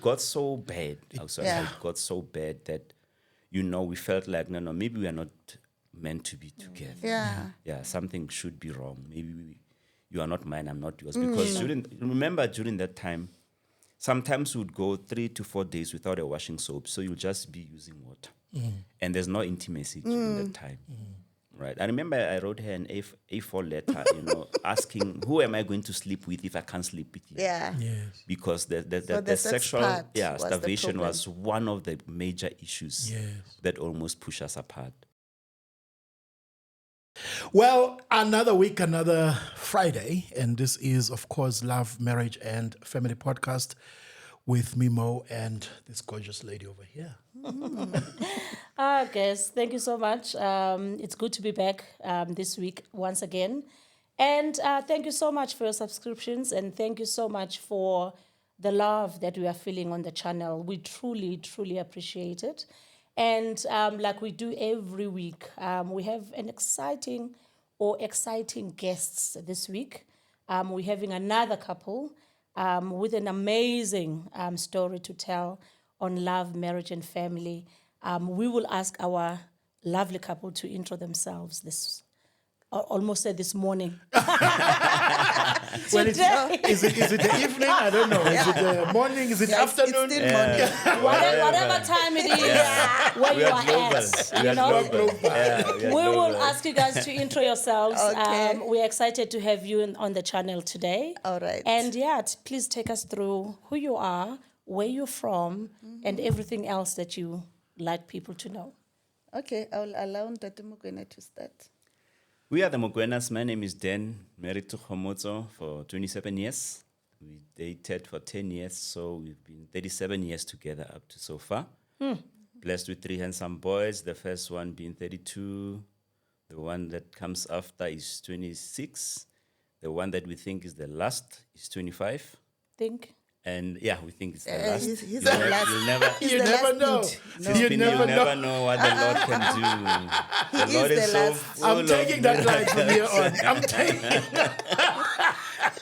got so bad. It got so bad that, we felt like, no, maybe we are not meant to be together. Yeah, something should be wrong. Maybe you are not mine, I'm not yours. Because during that time, sometimes we would go 3 to 4 days without a washing soap, so you'll just be using water. And there's no intimacy during that time. Right. I remember I wrote her an A4 letter, asking, who am I going to sleep with if I can't sleep with you? Yeah. Yes. Because the sexual starvation was one of the major issues that almost push us apart. Well, another week, another Friday, and this is, of course, Love, Marriage, and Family Podcast with me, Mo, and this gorgeous lady over here. Guys, thank you so much. It's good to be back this week once again. And thank you so much for your subscriptions, and thank you so much for the love that we are feeling on the channel. We truly, truly appreciate it. And like we do every week, we have an exciting guests this week. We're having another couple with an amazing story to tell on love, marriage, and family. We will ask our lovely couple to intro themselves almost said this morning. Well, is it the evening? I don't know. Is it the morning? Is it afternoon? It's still morning. Whatever time it is, where you are at, we will ask you guys to intro yourselves. Okay. We're excited to have you on the channel today. All right. And please take us through who you are, where you're from, and everything else that you like people to know. Okay, I'll allow Ntate Mokwena to start. We are the Mokwenas. My name is Dan, married to Kgomotso for 27 years. We dated for 10 years, so we've been 37 years together up to so far. Blessed with 3 handsome boys, the first one being 32. The one that comes after is 26. The one that we think is the last is 25. Think. And we think it's the last. He's the last. You never know. You never know what the Lord can do. The Lord is so full I'm taking that line from here on. I'm taking.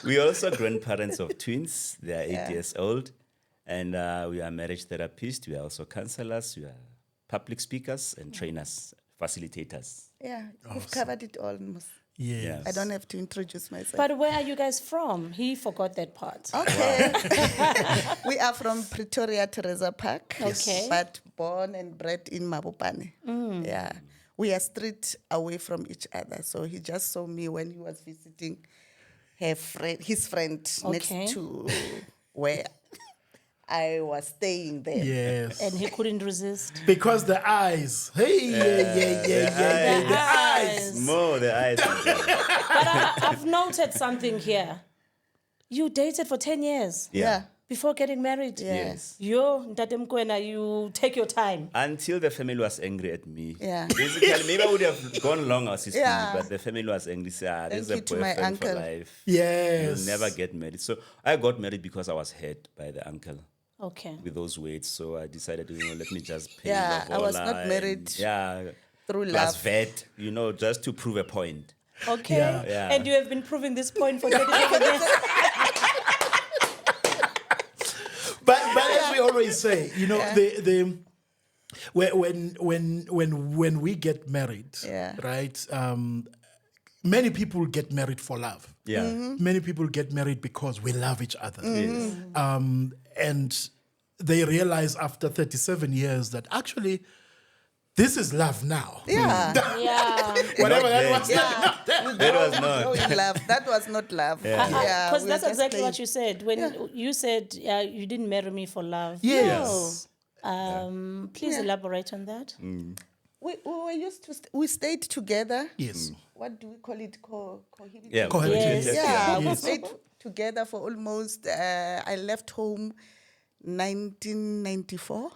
We're also grandparents of twins. They are 8 years old. And we are marriage therapists. We are also counselors. We are public speakers and trainers, facilitators. Yeah, you've covered it all. Yes. I don't have to introduce myself. But where are you guys from? He forgot that part. Okay. We are from Pretoria, Teresa Park. Yes. Okay. But born and bred in Mabopane. Yeah. We are street away from each other. So he just saw me when he was visiting his friend next to where I was staying there. Yes. And he couldn't resist. Because the eyes. Hey, the eyes. More the eyes. But I've noted something here. You dated for 10 years. Yeah. Before getting married. Yes. Ntate Mokwena, you take your time. Until the family was angry at me. Yeah. Basically, maybe I would have gone long as his Yeah. but the family was angry. Said, this is a Thank you to my boyfriend for uncle. life. Yes. You'll never get married. So I got married because I was hurt by the uncle. Okay. With those weights, so I decided, let me just pay. Yeah, I was not lobola married through plus love. vet, just to prove a point. Okay. Yeah. And you have been proving this point for 37 years. But as we always say, when we get married, right? Many people get married for love. Yeah. Many people get married because we love each other. Yes. And they realize after 37 years that actually this is love now. Yeah. Whatever that Not was. then. That was not. In love. That was not love. Because we that's were just exactly playing. what you said. When you said you didn't marry me for love. Yes. No. Please elaborate on that. We were used to, we stayed together. Yes. What do we call it? Cohabitation. Yeah. Cohabitation. Yeah, Yes. we stayed together for almost, I left home 1994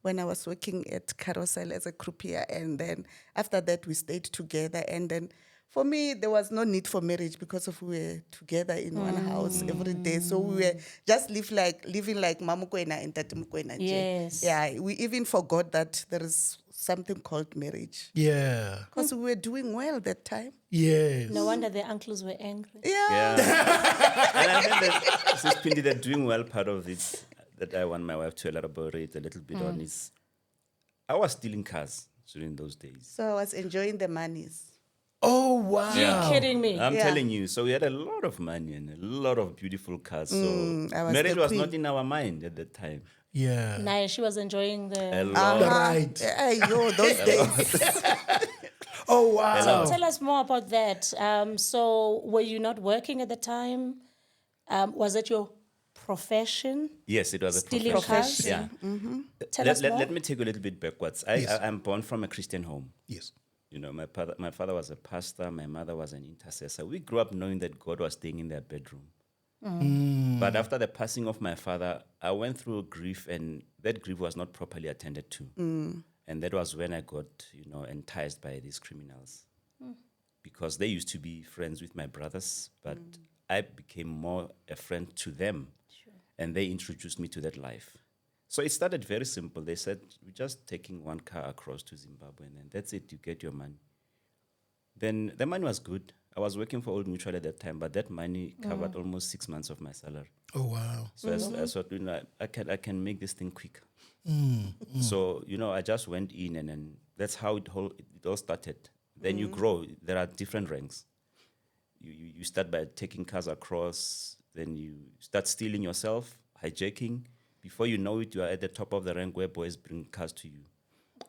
when I was working at Carousel as a croupier. And then after that, we stayed together. And then for me, there was no need for marriage because of we were together in one house every day. So we were just living like Mokwenas and Tate Mokwena. Yes. Yeah, we even forgot that there is something called marriage. Yeah. Because we were doing well that time. Yes. No wonder the uncles were angry. Yeah. Yeah. And I think that Sis Pindi, they're doing well part of it. that I want my wife to elaborate a little bit on is I was stealing cars during those days. So I was enjoying the monies. Oh, wow. You're kidding me. I'm telling you. So we had a lot of money and a lot of beautiful cars. So I was marriage the was queen. not in our mind at that time. Yeah. Nah, she was enjoying A the. lot. Right. Hey, yo, those days. Oh, wow. Tell us more about that. So, were you not working at the time? Was it your profession? Yes, it was a Stealing profession. cars? Yeah. Tell us more. Let me take you a little bit backwards. I'm born from a Christian home. Yes. You know, my father was a pastor, my mother was an intercessor. We grew up knowing that God was staying in their bedroom. But after the passing of my father, I went through grief, and that grief was not properly attended to. And that was when I got, enticed by these criminals. Because they used to be friends with my brothers, but I became more a friend to them. Sure. And they introduced me to that life. So it started very simple. They said, we're just taking one car across to Zimbabwe, and then that's it, you get your money. Then the money was good. I was working for Old Mutual at that time, but that money covered almost 6 months of my salary. Oh, wow. So I thought, I can make this thing quicker. So, I just went in, and then that's how it all started. Then you grow. There are different ranks. You start by taking cars across, then you start stealing yourself, hijacking. Before you know it, you are at the top of the rank where boys bring cars to you.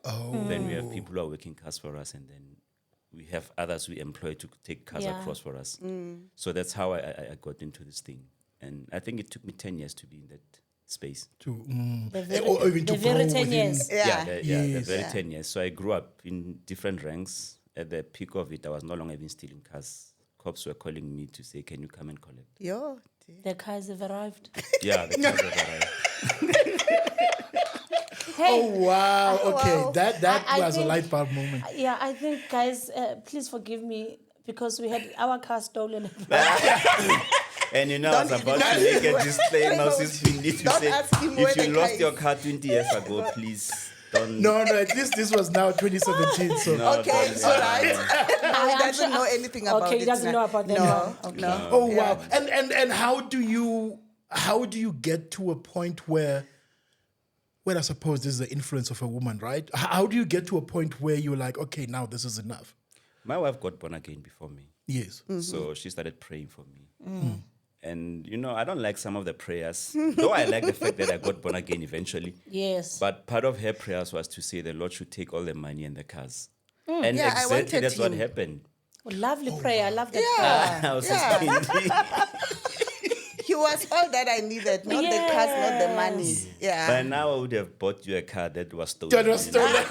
Oh. Then we have people who are working cars for us, and then we have others we employ to take cars across for us. So that's how I got into this thing. And I think it took me 10 years to be in that space. Or even to the very grow 10 within- years. Yeah. The very 10 years. So I grew up in different ranks. At the peak of it, I was no longer even stealing cars. Cops were calling me to say, can you come and collect? Yo. The cars have arrived. Yeah, the cars have arrived. Hey, Oh, wow. Okay. wow. That I was a think- light bulb moment. yeah, I think, guys, please forgive me because we had our car stolen. And I was about to make a disclaimer since we need to Don't say, ask him where if you the lost car your is. car 20 years ago, please don't. No, at least this was now 2017. So. No, Okay, don't- all right. He doesn't know anything about it. Okay, he doesn't know about that No, one. Okay. no. Oh, wow. And how do you get to a point where I suppose this is the influence of a woman, right? How do you get to a point where you're like, okay, now this is enough? My wife got born again before me. Yes. So she started praying for me. And, I don't like some of the prayers, though I like the fact that I got born again eventually. Yes. But part of her prayers was to say the Lord should take all the money and the cars. And Yeah, I exactly wanted that's what him. happened. Lovely prayer. I love that. Yeah. I was Yeah. He was all that I needed, not the cars, not the money. Yeah. By now, I would have bought you a car that was stolen. That was stolen.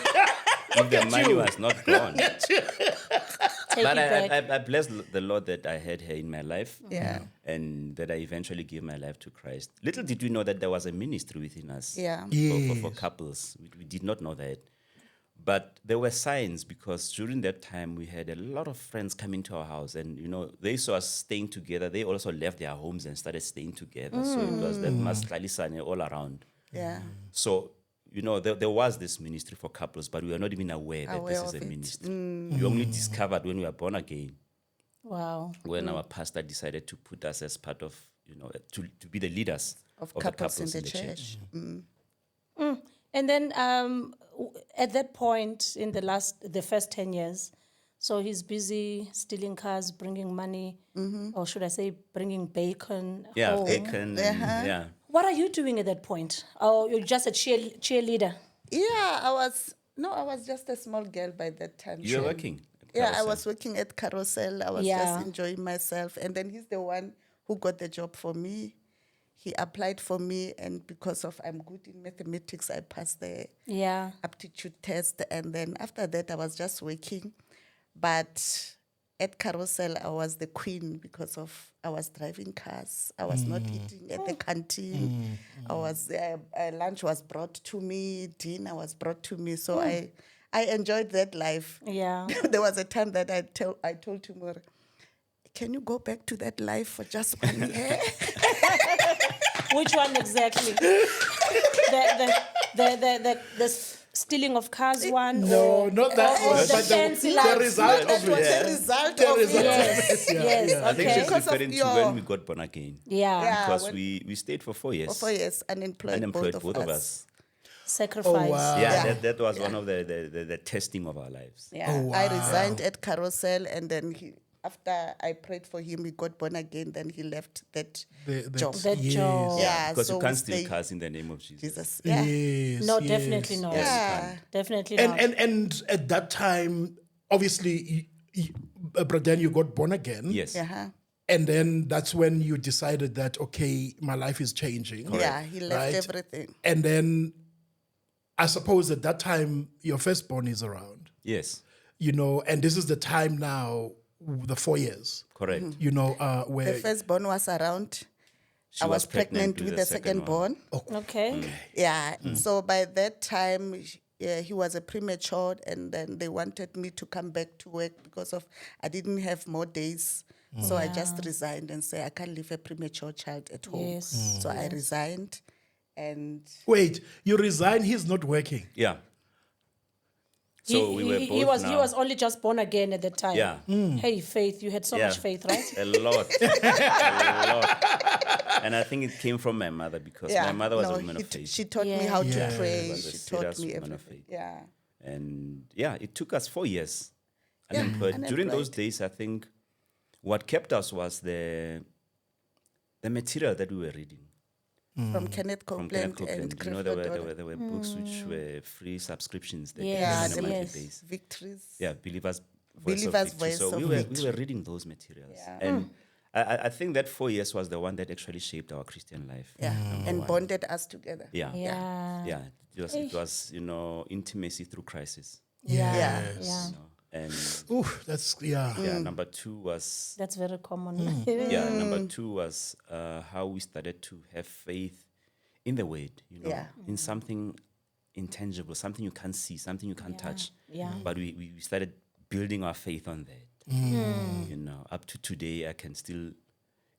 If the money was not gone. Take But it back. I bless the Lord that I had her in my life. Yeah. And that I eventually gave my life to Christ. Little did we know that there was a ministry within us. Yeah. For couples. We did not know that. But there were signs because during that time we had a lot of friends coming to our house, and they saw us staying together. They also left their homes and started staying together. So it was that mastlalisane all around. Yeah. So there was this ministry for couples, but we were not even aware that Aware this is of a it. ministry. We only discovered when we were born again, Wow. when our pastor decided to put us as part of to be the leaders Of the couples in the church. And then at that point in the first 10 years, so he's busy stealing cars, bringing money, or should I say bringing bacon Yeah, home. bacon. Yeah. What are you doing at that point? Oh, you're just a cheerleader. Yeah, I was just a small girl by that time. You were Sure. working. at Yeah, I Carousel. was working at Carousel. I was Yeah. just enjoying myself. And then he's the one who got the job for me. He applied for me, and because of I'm good in mathematics, I passed the Yeah. aptitude test. And then after that, I was just working. But at Carousel, I was the queen because I was driving cars. I was not eating at the canteen. I was lunch was brought to me, dinner was brought to me. So I enjoyed that life. Yeah. There was a time that I told Tumor, can you go back to that life for just 1 year? Which one exactly? stealing of cars one? No, not that or one, the but fancy the life? result That of was it. the result The of result it. of Yes, it. Yeah, yes, yeah. I think okay. she's Because of referring to your- when we got born again. Yeah. Yeah, Because when- we stayed for 4 years. For 4 years, unemployed, both of us. Sacrifice. Oh, wow. Yeah, Yeah. that was one of the testing of our lives. Yeah, Oh, I wow. resigned at Carousel, and then after I prayed for him, he got born again. Then he left that job. That job. Yeah, Because so you we can't steal stay- cars in the name of Jesus. Jesus. Yeah. Yes, No, yes. definitely not. Yeah. Definitely not. And at that time, obviously, but then you got born again. Yes. Yeah. And then that's when you decided that, okay, my life is changing. Yeah, he left Right. everything. And then I suppose at that time, your firstborn is around, Yes. and this is the time now, the 4 years, Correct. where The firstborn was around. I was pregnant with the second born. Okay. Yeah. So by that time, he was a premature, and then they wanted me to come back to work because of I didn't have more days. So I just resigned and said I can't leave a premature child at home. Yes. So I resigned, and wait, you resign, he's not working. Yeah. So we were both he was now. he was only just born again at the time. Yeah. Hey, faith, you had so much faith, right? A lot. A lot. And I think it came from my mother because my mother was a woman of faith. she taught me Yeah. how Yeah. to pray. She was a She taught serious me woman of everything. faith. Yeah. And it took us 4 years Yeah, unemployed. During those unemployed. days, I think what kept us was the material that we were reading. From Kenneth From Copeland Kenneth and Copeland. You know, Clifford there were books which were free subscriptions that Yes, came on a monthly yes. basis. Victories. Yeah, Believers' Believers' Voice Voice So of we Victory. were reading those materials. Yeah. And I think that 4 years was the one that actually shaped our Christian life. Yeah. And bonded us together. Yeah. Yeah. Yeah. It was intimacy through crisis. Yeah. Yeah. Yeah. And Ooh, that's, yeah. number 2 was That's very common. number 2 was how we started to have faith in the word, Yeah. in something intangible, something you can't see, something you can't touch. Yeah. But we started building our faith on that. Up to today,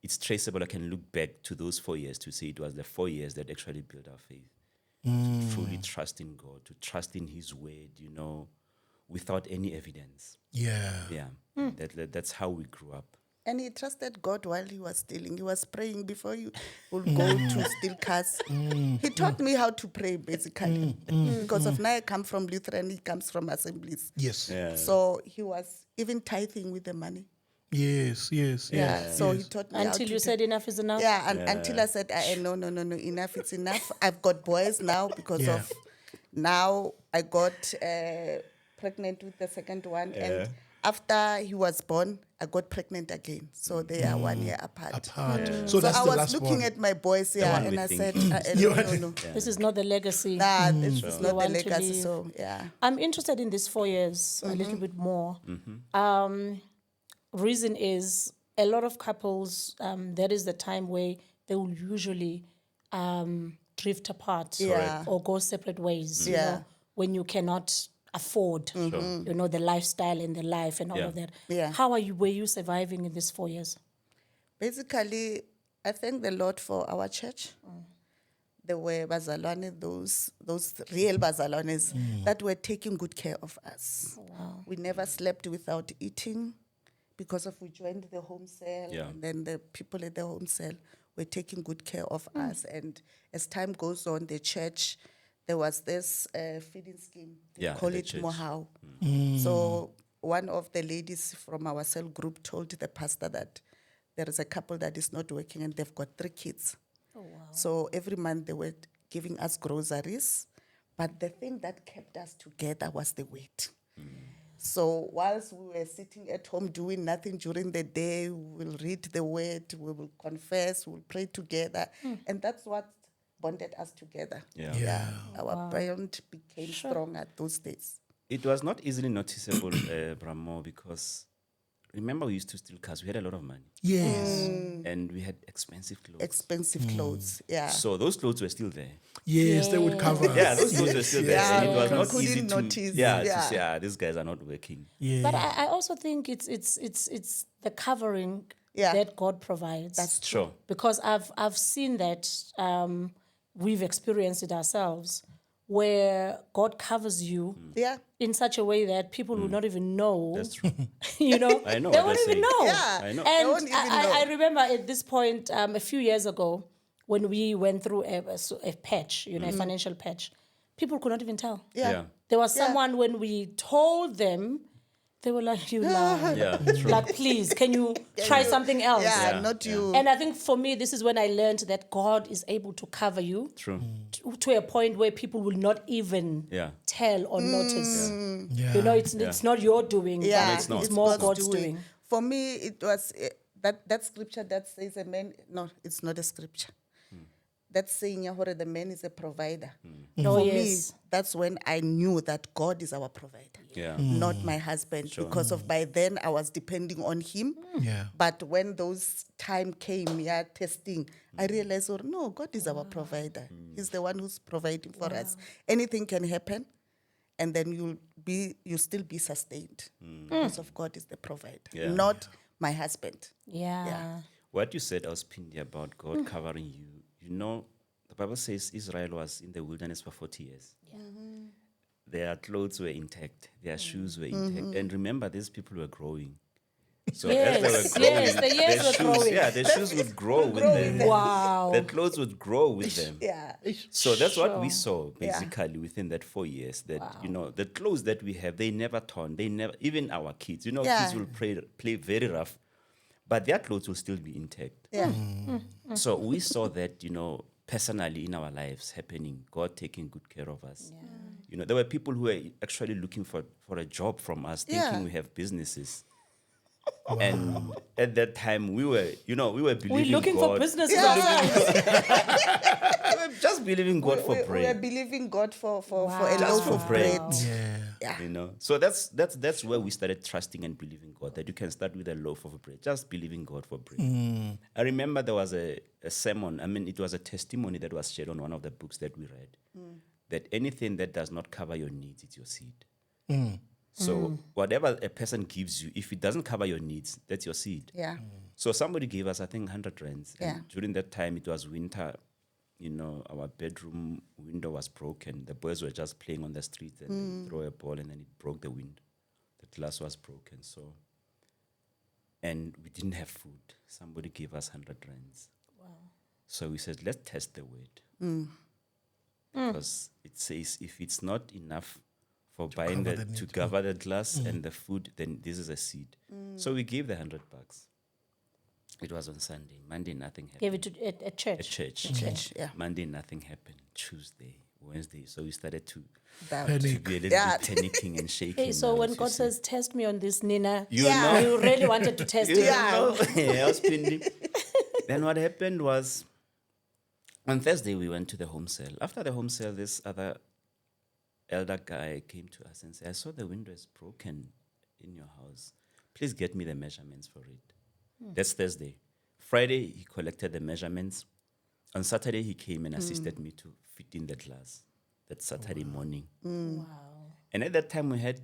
it's traceable. I can look back to those 4 years to say it was the 4 years that actually built our faith. To truly trust in God, to trust in His word, without any evidence. Yeah. Yeah. That's how we grew up. And he trusted God while he was stealing. He was praying before you would go to steal cars. He taught me how to pray, basically. Because of now I come from Lutheran, he comes from Assemblies. Yes. Yeah. So he was even tithing with the money. Yes, yes, Yeah. yes. So yes. he taught me how Until to you said enough is enough. Yeah, until I said, no, enough, it's enough. I've got boys now because of now I got pregnant with the second one. And after he was born, I got pregnant again. So they are 1 year apart. So that's I the was last looking one. at my boys, one and we I think. said, no. This is not the legacy. Nah, this is You not the want to legacy. leave. So, yeah. I'm interested in these 4 years a little bit more. Reason is a lot of couples, that is the time where they will usually drift apart Yeah. or go separate ways. You Yeah. know, when you cannot afford, the lifestyle and the life and all Yeah. of that. Yeah. How were you surviving in these 4 years? Basically, I thank the Lord for our church. There were Bazalwane, those real Bazalones that were taking good care of us. Wow. We never slept without eating because of we joined the home cell, Yeah. and then the people at the home cell were taking good care of us. And as time goes on, the church, there was this feeding scheme. They Yeah, call the it church. Mohau. So one of the ladies from our cell group told the pastor that there is a couple that is not working and they've got 3 kids. Oh, wow. So every month they were giving us groceries. But the thing that kept us together was the word. So whilst we were sitting at home doing nothing during the day, we will read the word, we will confess, we'll pray together. And that's what bonded us together. Yeah. Our bond became strong at those days. It was not easily noticeable, Bramo, because remember we used to steal cars. We had a lot of money. Yes. And we had expensive clothes. Expensive clothes, yeah. So those clothes were still there. Yes, they would cover us. Yeah, those clothes were still there. Yeah, And it was we not couldn't easy to notice, to yeah. say, these guys are not working. Yeah. But I also think it's the covering Yeah. that God provides. That's Sure. Because I've seen that, we've experienced it ourselves, where God covers you Yeah. in such a way that people will not even know. That's true. You know, I know they what won't they're even saying. know. Yeah. I know. They And won't even know. I remember at this point, a few years ago, when we went through a patch, you know, a financial patch, people could not even tell. Yeah. There was someone, when we told them, they were like, you lie. Yeah, true. Like, please, can you try something else? Yeah, Yeah, not yeah. you. And I think for me, this is when I learned that God is able to cover you True. to a point where people will not even Yeah. tell or notice. Yeah. You know, it's not your doing, Yeah, but not. it's more God's doing. For me, it was that scripture that says a man. No, it's not a scripture. That's saying the man is a provider. Oh, For yes. me, that's when I knew that God is our provider, Yeah. not my husband, because of by then I was depending on him. Yeah. But when those time came, testing, I realized, no, God is our provider. He's the one who's providing for us. Anything can happen, and then you'll still be sustained because of God is the provider, Yeah. not my husband. Yeah. What you said, Auspindi, about God covering you, you know, the Bible says Israel was in the wilderness for 40 years. Their clothes were intact, their shoes were intact. And remember, these people were growing. So as they were Yes, growing, yes, the years their were shoes, growing. yeah, their shoes would grow with them. Wow. Their clothes would grow with them. Yeah. So that's what we Sure. saw basically within that 4 years. That you know, the clothes that we have, they never torn. They never, even our kids. You know, Yeah. kids will play very rough, but their clothes will still be intact. Yeah. So we saw that, you know, personally in our lives happening. God taking good care of us. You know, there were people who were actually looking for a job from us, thinking Yeah. we have businesses. And at that time, we were believing We're looking God. for business. We were just believing God for we were bread. believing God for a Wow. loaf for of bread. bread. Yeah. Yeah. You know, so that's where we started trusting and believing God, that you can start with a loaf of bread, just believing God for bread. I remember there was a sermon, it was a testimony that was shared on one of the books that we read, that anything that does not cover your needs, it's your seed. So whatever a person gives you, if it doesn't cover your needs, that's your seed. Yeah. So somebody gave us, I think, 100 rands. Yeah. And during that time, it was winter. You know, our bedroom window was broken. The boys were just playing on the street and they throw a ball and then it broke the window. The glass was broken. And we didn't have food. Somebody gave us 100 rands. Wow. So we said, let's test the word. Because it says if it's not enough for buying cover the to need, cover the glass and the food, then this is a seed. So we gave the $100. It was on Sunday. Monday, nothing happened. Gave it to at church. At church. Church, yeah. Monday, nothing happened. Tuesday, Wednesday. So we started to That- be a Panic. little Yeah. bit panicking and shaking. Hey, so now, when as God you say. says, test me on this, Nina, You Yeah. know, you really wanted to test you it. know, I was spinning. Then what happened was, on Thursday, we went to the home sale. After the home sale, this other elder guy came to us and said, I saw the window is broken in your house. Please get me the measurements for it. That's Thursday. Friday, he collected the measurements. On Saturday, he came and assisted me to fit in the glass that Saturday morning. Wow. And at that time, we had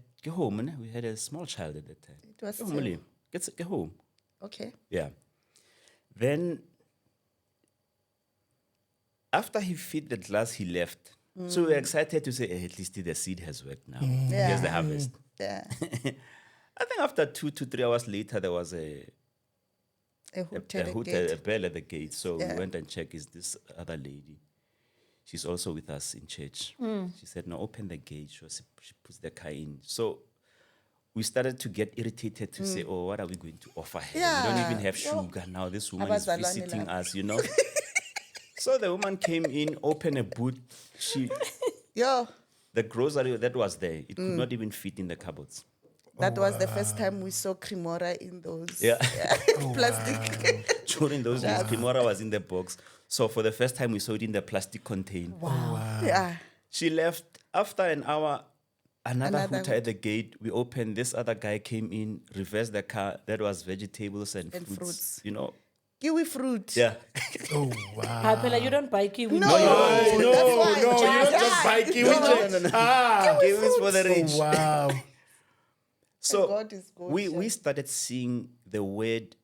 a small child at that time. It was Ke home, still- Molly. Get home. Okay. Yeah. Then, after he fit the glass, he left. So we were excited to say, at least the seed has worked now. Here's the harvest. Yeah. I think after 2 to 3 hours later, there was a bell at the gate. So Yeah. we went and checked, is this other lady? She's also with us in church. She said, no, open the gate. She puts the car in. So we started to get irritated to say, oh, what are we going to offer her? We don't Yeah. even have sugar now. This woman is Abazalwane visiting lapha. us, you know. So the woman came in, opened a boot. The grocery that was there, it could not even fit in the cupboards. That was the first time we saw Cremora in those Yeah. plastic. During those days, Kgomotso was in the box. So for the first time, we saw it in the plastic container. Yeah. She left after an hour. Another Another hooter at the gate. We opened. This other guy came in, reversed the car. That was vegetables and fruits. You know. Kiwi fruit. Yeah. Oh, wow. Pela, you don't buy kiwi. No, No, that's why. you don't Yeah. just buy kiwi. No. Ah, Kiwis for the rich. oh, wow. So God is good, we started seeing the word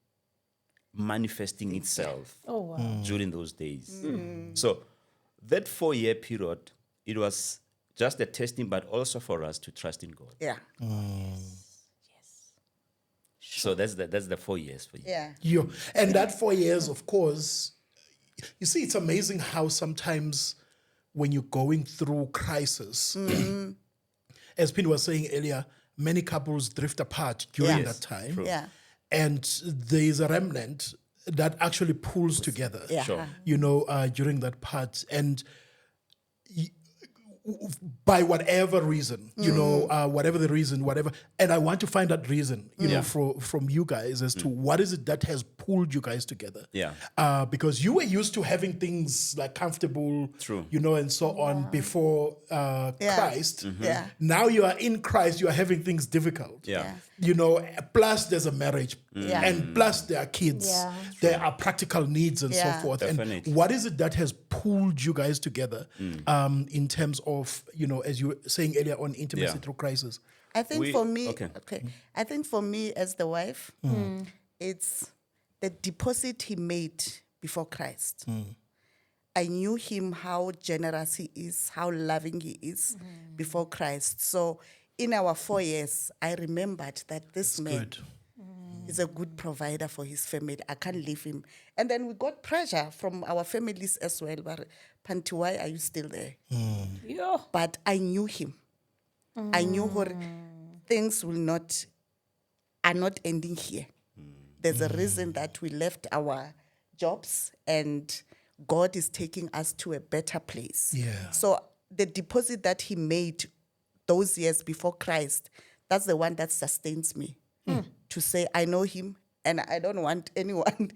manifesting itself Oh, wow. during those days. So that 4-year period, it was just the testing, but also for us to trust in God. Yeah. So that's the 4 years for you. Yeah. And that 4 years, of course, you see, it's amazing how sometimes when you're going through crisis, as Pin was saying earlier, many couples drift apart during that time. True. Yeah. And there is a remnant that actually pulls together, Yeah. Sure. during that part. And by whatever reason, whatever the reason, whatever. And I want to find that reason, from you guys as to what is it that has pulled you guys together. Yeah. Because you were used to having things like comfortable, True. and so on before Christ. Yeah. Now you are in Christ, you are having things difficult. Yeah. Plus there's a marriage, and plus there are kids, Yeah. there are practical needs and so Yeah. forth. Definitely. And what is it that has pulled you guys together in terms of, as you were saying earlier on, intimacy Yeah. through crisis? I think for me, okay. I think for me as the wife, it's the deposit he made before Christ. I knew him, how generous he is, how loving he is before Christ. So in our 4 years, I remembered that this man Good. is a good provider for his family. I can't leave him. And then we got pressure from our families as well. But Panti, why are you still there? Yeah. But I knew him. I knew things are not ending here. There's a reason that we left our jobs and God is taking us to a better place. Yeah. So the deposit that he made those years before Christ, that's the one that sustains me. To say I know him and I don't want anyone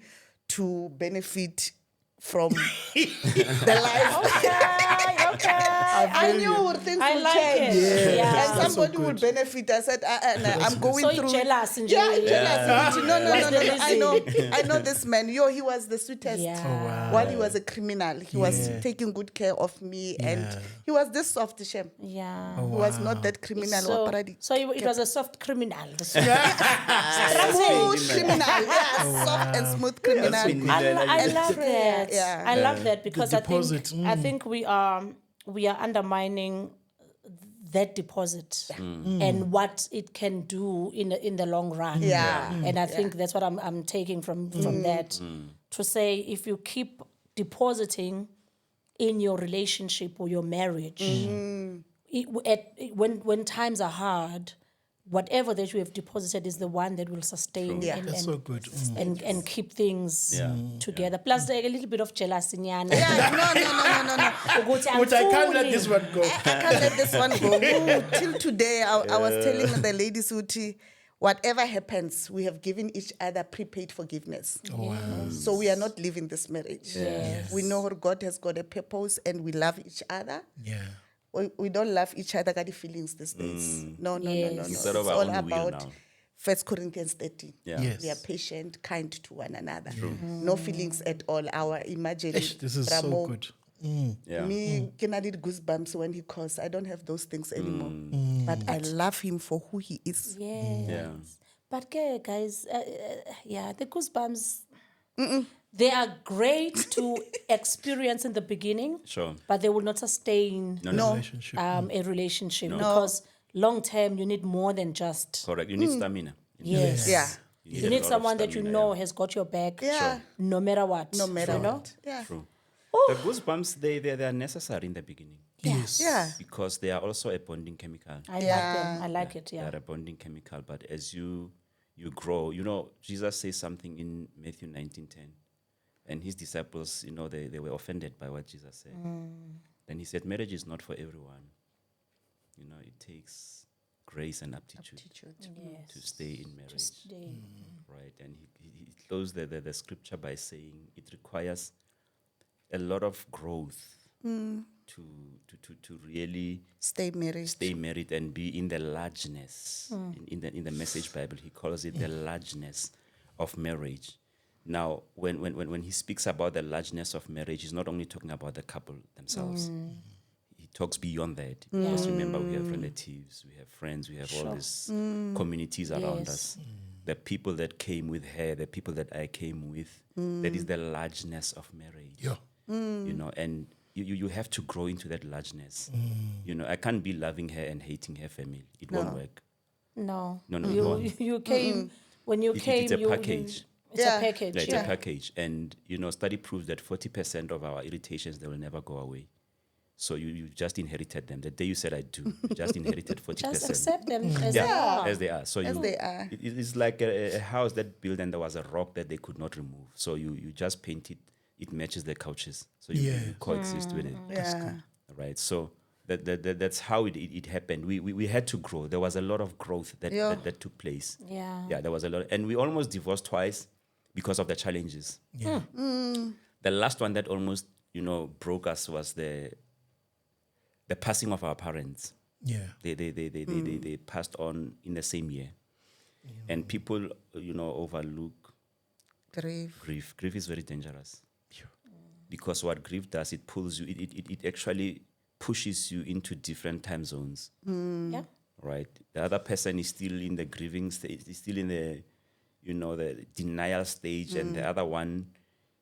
to benefit from the life. Okay. I knew things I would like change. it. Yeah. And somebody would benefit. I said, I'm going So through. jealous and Yeah, jealous. jealous. No. That's the I know this man. He was the sweetest. Yeah. Oh, wow. While he was a criminal, he was taking good care of me, and he was this soft shame. Yeah. He was not that criminal. So it was a soft criminal. Smooth criminal, soft and smooth criminal. I love that. Yeah. I love that because deposit, I think we are undermining that deposit and what it can do in the long run. Yeah. And I think that's what I'm taking from that. To say if you keep depositing in your relationship or your marriage, when times are hard, whatever that you have deposited is the one that will sustain That's so good. and keep things together. Plus a little bit of jealousy. No. Which I can't let this one go. I can't let this one go. Till today, I was telling the ladies, Uti, whatever happens, we have given each other prepaid forgiveness. Wow. So we are not leaving this marriage. Yes. We know God has got a purpose and we love each other. Yeah. We don't love each other, got the feelings these days. No. Instead It's of our all own will about now. 1 Corinthians 13. Yeah. Yes. We are patient, kind to one another. No feelings at all. Our imaginary. This is so good. Yeah. Me, can I need goosebumps when he calls? I don't have those things anymore. But I love him for who he is. Yes. Yeah. But okay, guys, the goosebumps, they are great to experience in the beginning. Sure. But they will not sustain No. Relationship. a relationship because long term you need more than just Correct. You need stamina. yes. Yeah. You a need lot of someone that you stamina, know has got your back. Yeah. No matter what. No matter you know? what. Yeah. True. The goosebumps, they are necessary in the beginning Yes. Yeah. because they are also a bonding chemical. I like them. I like it. They Yeah. are a bonding chemical. But as you grow, Jesus says something in Matthew 19:10, and his disciples, they were offended by what Jesus said. Then he said, marriage is not for everyone. It takes grace and aptitude Yes. to stay in marriage. Stay. Right. And he closed the scripture by saying it requires a lot of growth to really Stay married. stay married and be in the largeness. In the Message Bible, he calls it the largeness of marriage. Now, when he speaks about the largeness of marriage, he's not only talking about the couple themselves. He talks beyond that. Because remember, we have relatives, we have friends, we have all these communities around Yes. us. The people that came with her, the people that I came with, that is the largeness of marriage. Yeah. And you have to grow into that largeness. You know, I can't be loving her and hating her family. It won't work. No. No, it You won't. you came when you came. It's a you- package. It's a package. It's a package. And, you know, study proves that 40% of our irritations, they will never go away. So you just inherited them. The day you said I do, you just inherited 40%. Just accept them as they are. As they are. So they are. It's like a house that built and there was a rock that they could not remove. So you just paint it. It matches the couches. So you coexist with it. Yeah. Right. So that's how it happened. We had to grow. There was a lot of growth that took place. Yeah. Yeah, there was a lot. And we almost divorced twice because of the challenges. Yeah. The last one that almost, broke us was the passing of our parents. Yeah. They passed on in the same year. And people, overlook Grief. Grief is very dangerous. Because what grief does, it pulls you, it actually pushes you into different time zones. Yeah. Right? The other person is still in the grieving stage, is still in the, the denial stage, and the other one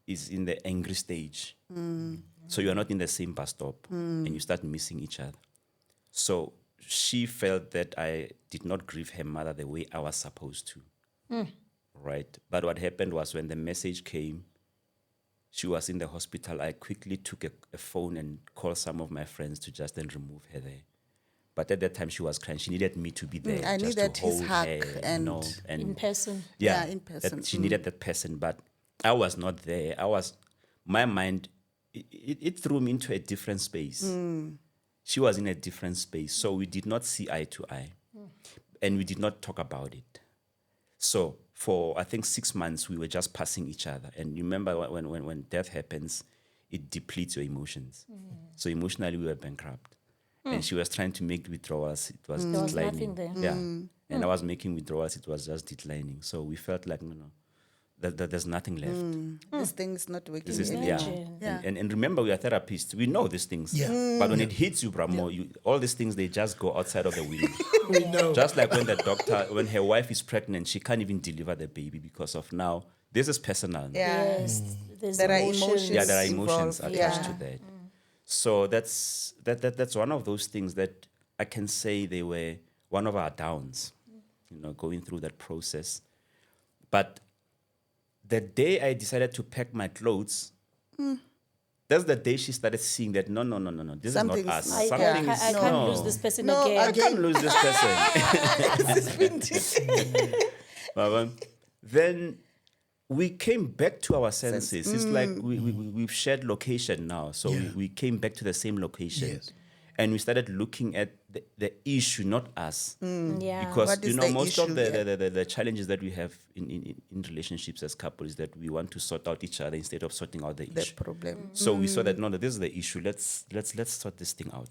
is in the angry stage. So you are not in the same bus stop, and you start missing each other. So she felt that I did not grieve her mother the way I was supposed to. Right? But what happened was when the message came, she was in the hospital, I quickly took a phone and called some of my friends to just then remove her there. But at that time, she was crying. She needed me to be there. I just needed to his hold hug her, and In person. Yeah, in person. She needed that person, but I was not there. My mind, it threw me into a different space. She was in a different space. So we did not see eye to eye. And we did not talk about it. So for, I think, 6 months, we were just passing each other. And you remember when death happens, it depletes your emotions. So emotionally, we were bankrupt. And she was trying to make withdrawals. It was There was declining. nothing there. Yeah. And I was making withdrawals. It was just declining. So we felt like, no, that there's nothing left. This thing is not working This is, anymore. yeah. And remember, we are therapists. We know these things. Yeah. But when it hits you, Bramo, all these things, they just go outside of the window. We know. Just like when her wife is pregnant, she can't even deliver the baby because of now. This is personal. Yeah. Yes. There's There are emotions. emotions. Yeah, there are emotions involved. attached Yeah. to that. So that's one of those things that I can say they were one of our downs, going through that process. But the day I decided to pack my clothes, that's the day she started seeing that no, this Something's is not us. not- Something I is can't no. lose this person No, again. I can't lose this person. Baba. Then we came back to our senses. It's like we've shared location now. So we came back to the same location. Yes. And we started looking at the issue, not us. Yeah. Because, What is the most of issue? the challenges that we have in relationships as couples is that we want to sort out each other instead of sorting out the The issue. problem. So we saw that, no, this is the issue. Let's sort this thing out.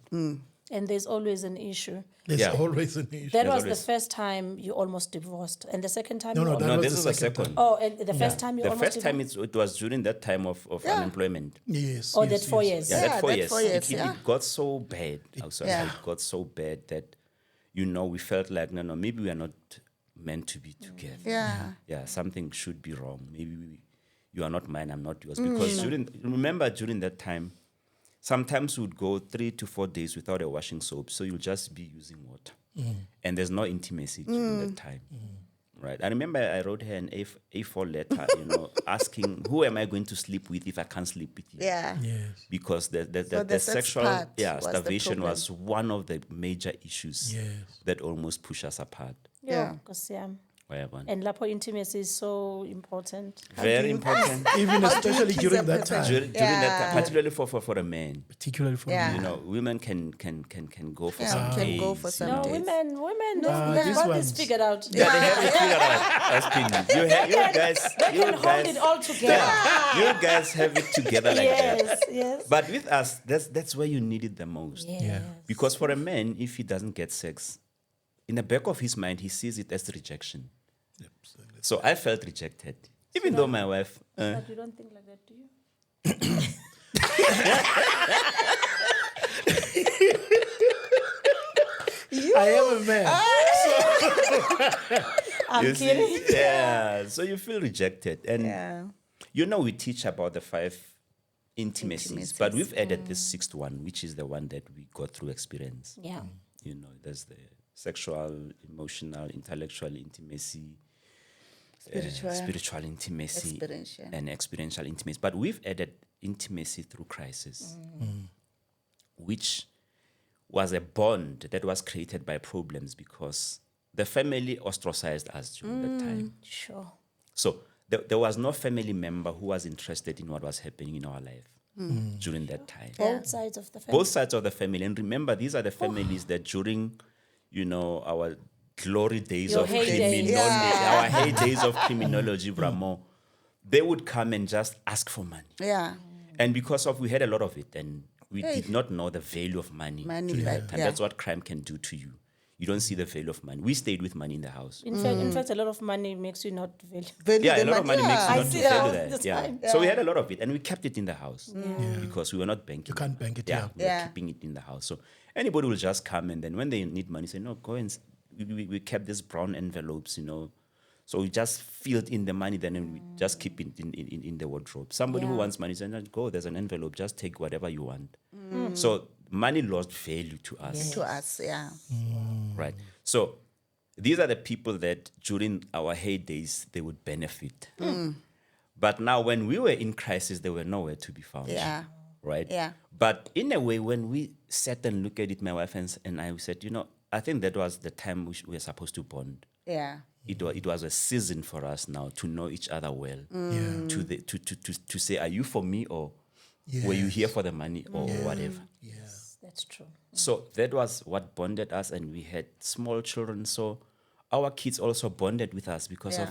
And there's always an issue. There's Yeah. always an issue. That was always- the first time you almost divorced. And the second time No, you no, almost... that No, was this the is the second second. time. Oh, and the first time you The almost first time divorced? it was during that time of unemployment. Yes. Oh, yes, that 4 yes. years. Yeah, Yeah, that 4 that years. 4 years, It got so bad. Yeah. It got so bad that, we felt like, no, maybe we are not meant to be together. Yeah. Yeah, something should be wrong. Maybe you are not mine, I'm not yours. Because during that time, sometimes we would go 3 to 4 days without a washing soap. So you'll just be using water. And there's no intimacy during that time. Right. I remember I wrote her an A4 letter, asking, who am I going to sleep with if I can't sleep with you? Yeah. Yes. Because the the sex sexual part was the starvation problem. was one of the major issues Yes. that almost push us apart. Yeah. Because, yeah. Whatever. And lapo intimacy is so important. Very important. Even How do you especially kiss during a that person? time. During that Yeah. time, particularly for a man. Particularly for Yeah. me. Women can go for Yeah, some can days. go for some No, days. women, Ah, they've these got ones. this figured out. Yeah, they have it figured out. Aspin, They can hold it all together. you guys have it together like that. Yes, yes. But with us, that's where you need it the most. Yes. Yeah. Because for a man, if he doesn't get sex, in the back of his mind, he sees it as rejection. So I felt rejected. Even though my wife... But you don't think like that, do you? I am a man. I'm you see? kidding. Yeah. So you feel rejected. And Yeah. we teach about the 5 intimacies. But we've added this sixth one, which is the one that we got through experience. Yeah. You know, there's the sexual, emotional, intellectual intimacy, spiritual intimacy, Experiential. and experiential intimacy. But we've added intimacy through crisis, which was a bond that was created by problems because the family ostracized us during that time. Sure. So there was no family member who was interested in what was happening in our life during that time. Both sides of the family. Both sides of the family. And remember, these are the families that during, you know, our glory days Your of heydays. criminology, our heydays of criminology, Bramo, they would come and just ask for money. Yeah. And because of we had a lot of it, and we did not know the value of money. Money, during that like, time. yeah. That's what crime can do to you. You don't see the value of money. We stayed with money in the house. In fact, a lot of money makes you not value. Value Yeah, a the lot of money makes you I not see to value that all that. the Yeah. time. So we had a lot of it, and we kept it in the house because we were not banking. You can't bank it, Yeah, yeah. we were Yeah. keeping it in the house. So anybody will just come, and then when they need money, say, no, go and we kept these brown envelopes, you know. So we just filled in the money, then and we just keep it in the wardrobe. Somebody who Yeah. wants money says, no, go, there's an envelope, just take whatever you want. So money lost value to us. to us, yeah. Right. So these are the people that during our heydays they would benefit. But now when we were in crisis, they were nowhere to be found. Yeah. Right? Yeah. But in a way, when we sat and looked at it, my wife and I, we said, you know, I think that was the time we were supposed to bond. Yeah. It was a season for us now to know each other well. Yeah. To say, are you for me or were you here for the money or whatever? Yeah. That's true. So that was what bonded us, and we had small children. So our kids also bonded with us because of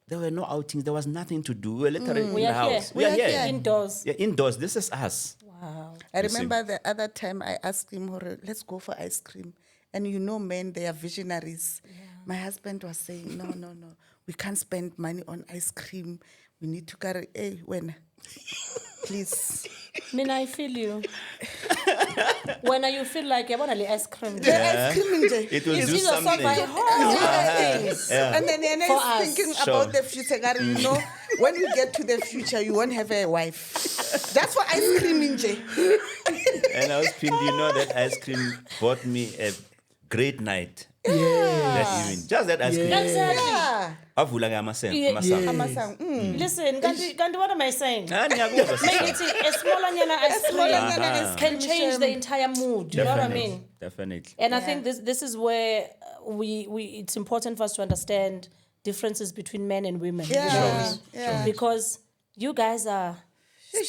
there were no outings. There was nothing to do. We were literally in We the are here. house. We are here. Indoors. Yeah, indoors. This is us. Wow. I You see. remember the other time I asked him, let's go for ice cream. And you know, men, they are visionaries. My husband was saying, no, we can't spend money on ice cream. We need to carry, when, please. Mina, I feel you. When you feel like you want to ice cream. The ice cream in there. It will It's do just something. so much things. And then Yana For is us. thinking Sure. about the future. Gary, you know, when you get to the future, you won't have a wife. That's for ice cream in there. And I was pinned, you know, that ice cream bought me a great night Yeah. that evening. Just that ice cream. Exactly. Yeah. Avula ngamaseng, Yeah. amasango. Amasang, Listen, Kanti, what am I saying? Ah, ngiyakuzwa, sister. Maybe a smaller nyana ice cream can change the entire mood. You know what I mean? Definitely. And I think this is where we it's important for us to understand differences between men and women. You know what I Yeah. mean? Yeah. Because you guys are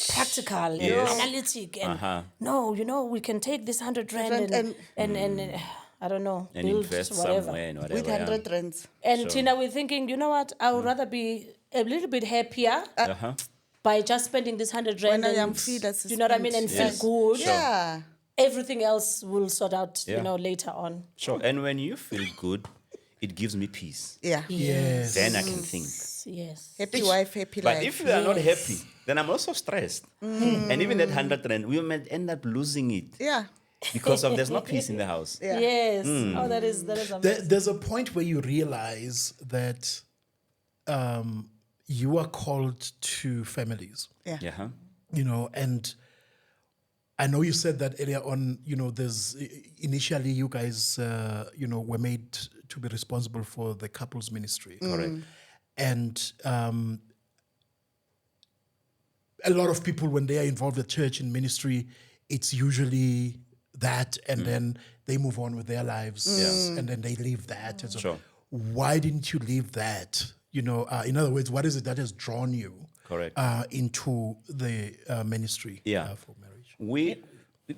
practical, Yes. analytic, and no, you know, we can take this 100 rand and I don't know, And build invest whatever. somewhere and whatever. With yeah. 100 rands. And Tina, we're thinking, you know what? I would rather be a little bit happier by just spending this 100 rand. When I am and, free, that's you know what I mean, and Yes. feel good. Yeah. Everything else will sort out, Yeah. you know, later on. Sure. And when you feel good, it gives me peace. Yeah. Yes. Then I can think. Yes. Happy wife, happy But life. if you are not happy, then I'm also stressed. And even that 100 rand, we might end up losing it Yeah. because of there's no peace in the house. Yeah. Yes. Oh, that is amazing. There's a point where you realize that you are called to families, Yeah. Yeah. Huh? you know, and I know you said that earlier on, you know, there's initially you guys, you know, were made to be responsible for the couples ministry. Correct. And a lot of people, when they are involved with church and ministry, it's usually that, and then they move on with their lives, and then they leave that. And so Sure. why didn't you leave that? You know, in other words, what is it that has drawn you Correct. into the ministry Yeah. for marriage?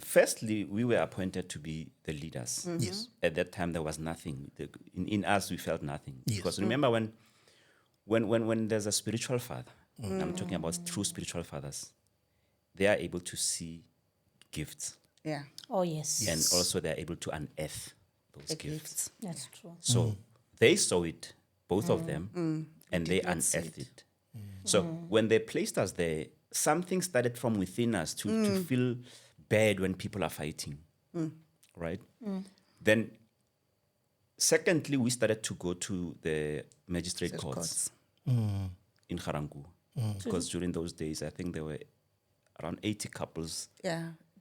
Firstly, we were appointed to be the leaders. Yes. At that time, there was nothing. In us, we felt nothing. Yes. Because remember, when there's a spiritual father, I'm talking about true spiritual fathers, they are able to see gifts. Yeah. Oh, yes. And also they're able to unearth those gifts. That's true. So they saw it, both of them, and they unearthed it. So when they placed us there, something started from within us to feel bad when people are fighting, right? Then, secondly, we started to go to the magistrate courts in Garangu. Because during those days, I think there were around 80 couples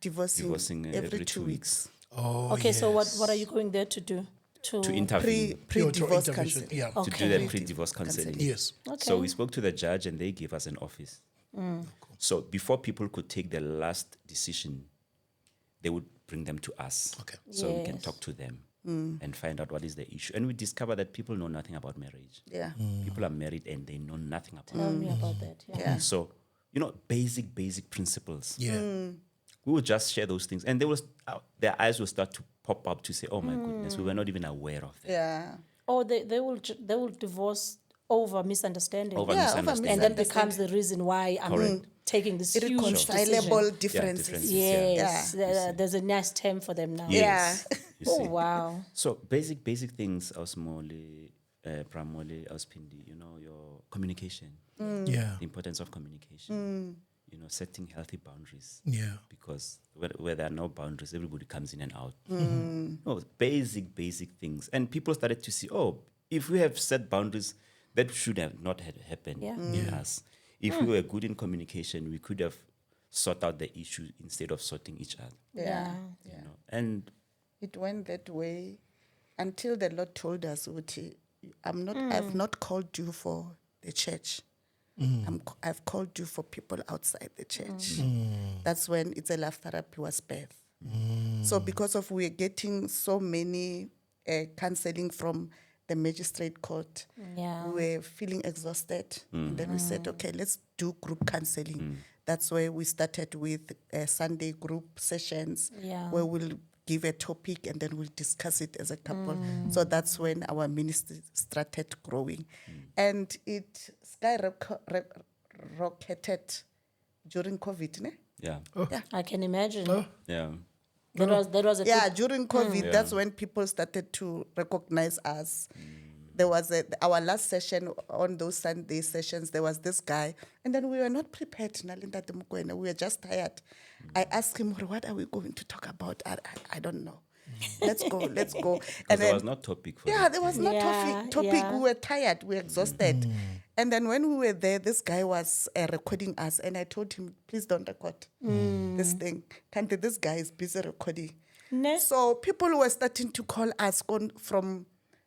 divorcing every 2 weeks. Oh, Okay, so yes. what are you going there to do? to intervene. Pre-divorce intervention, counseling. yeah. To do the pre-divorce counseling. Yes. Okay. So we spoke to the judge and they gave us an office. So before people could take the last decision, they would bring them to us. Okay. So we can Yes. talk to them and find out what is the issue. And we discover that people know nothing about marriage. Yeah. People are married and they know nothing about Tell it. me about that. Yeah. Yeah. So, basic principles. Yeah. We will just share those things. And their eyes will start to pop up to say, oh my goodness, we were not even aware of that. Yeah. Or they will divorce over misunderstanding. Over Yeah, over misunderstanding. and that becomes the reason why I'm taking this huge Irreconcilable decision. differences. differences. Yes, Yeah. there's a nice term for them now. Yes. You Oh see. wow. So basic things, Ausmole, Pramole, Auspindi, your communication, Yeah. the importance of communication, setting healthy boundaries. Yeah. Because where there are no boundaries, everybody comes in and out. No, basic things. And people started to see, if we have set boundaries, that should have not had happened Yeah. in us. If we were good in communication, we could have sought out the issue instead of sorting each other. Yeah. And It went that way until the Lord told us, Uti, I've not called you for the church. I've called you for people outside the church. That's when It's a Love Therapy was birthed. So because of we're getting so many counseling from the magistrate court, Yeah. we were feeling exhausted. And then we said, okay, let's do group counseling. That's where we started with Sunday group sessions Yeah. where we'll give a topic and then we'll discuss it as a couple. So that's when our ministry started growing. And it skyrocketed during COVID. Ne? yeah. I can imagine. Yeah. That was a Yeah, during COVID, that's when people started to recognize us. There was our last session on those Sunday sessions, there was this guy, and then we were not prepared, Nalinda Mokwena. We were just tired. I asked him, what are we going to talk about? I don't know. Let's go. And Because there was no topic for yeah, it. there was no topic. yeah. We were tired. We were exhausted. And then when we were there, this guy was recording us. And I told him, please don't record this thing. This guy is busy recording. Ne? So people were starting to call us from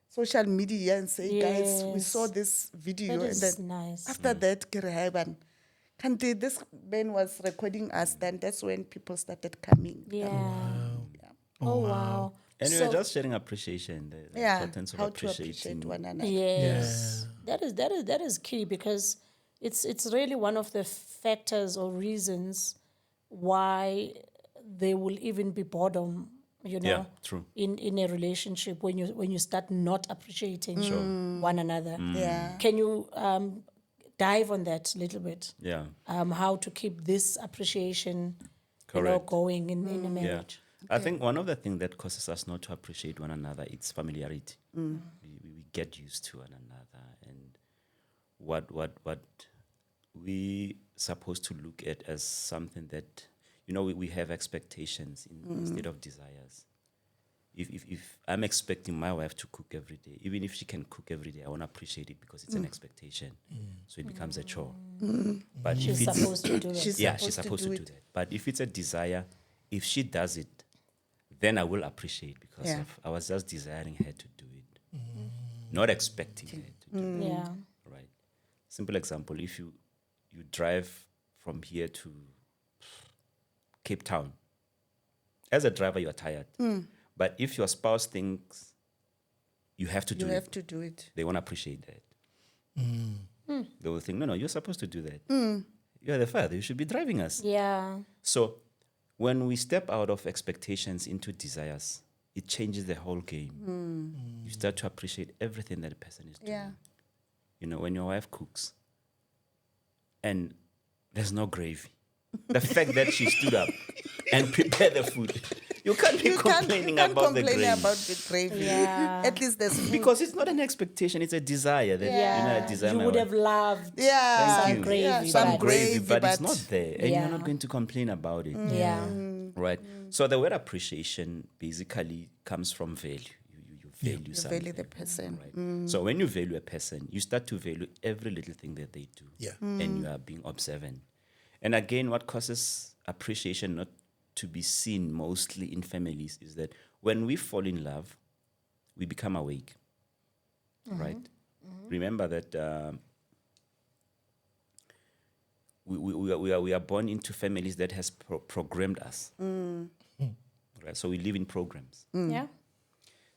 social media and say, guys, we Yes. saw this video. That And is then nice. after that, this man was recording us. Then that's when people started coming. Yeah. Oh wow. And we So- were just sharing appreciation, the importance of how to appreciate appreciating. one another. Yes, that is key because it's really one of the factors or reasons why there will even be boredom. Yeah, true. In a relationship when you start not appreciating one another. Yeah. Can you dive on that a little bit? Yeah. How to keep this appreciation, Correct. going in a Yeah. marriage? I think one of the things that causes us not to appreciate one another is familiarity. We get used to one another, and what we supposed to look at as something that we have expectations instead of desires. If I'm expecting my wife to cook every day, even if she can cook every day, I want to appreciate it because it's an expectation. So it becomes a chore. But She's if it's supposed to do it. She's she's supposed to do that. But if it's a desire, if she does it, then I will appreciate because I was just desiring her to do it, not expecting her to do it. Yeah. Right. Simple example: if you drive from here to Cape Town, as a driver, you are tired. But if your spouse thinks you have to do You it, have to do it. they won't appreciate that. They will think, no, you're supposed to do that. You're the father. You should be driving us. Yeah. So when we step out of expectations into desires, it changes the whole game. You start to appreciate everything that a person is doing. Yeah. When your wife cooks and there's no gravy, the fact that she stood up and prepared the food, you can't be complaining about the gravy. Yeah. At least there's food. Because it's not an expectation, it's a desire. That, I desire You my would wife. have loved Yeah. Thank some you. gravy. Yeah, but- some Gravy, but it's but- not there. And Yeah. you're not going to complain about it. Yeah. Right? So the word appreciation basically comes from value. You value You something. value the person. Right? So when you value a person, you start to value every little thing that they do. Yeah. And you are being observant. And again, what causes appreciation not to be seen mostly in families is that when we fall in love, we become awake, right? Remember that we are born into families that has programmed us, right? So we live in programs. Yeah.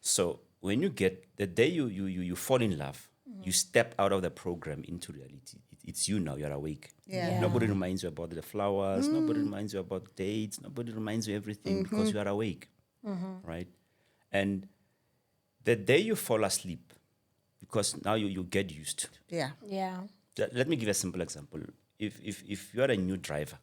So when you get the day you fall in love, you step out of the program into reality. It's you now. You're awake. Yeah. Nobody reminds you about the flowers. Nobody reminds you about dates. Nobody reminds you everything because you are awake, right? And the day you fall asleep, because now you get used to. Yeah. Yeah. Let me give a simple example. If you are a new driver,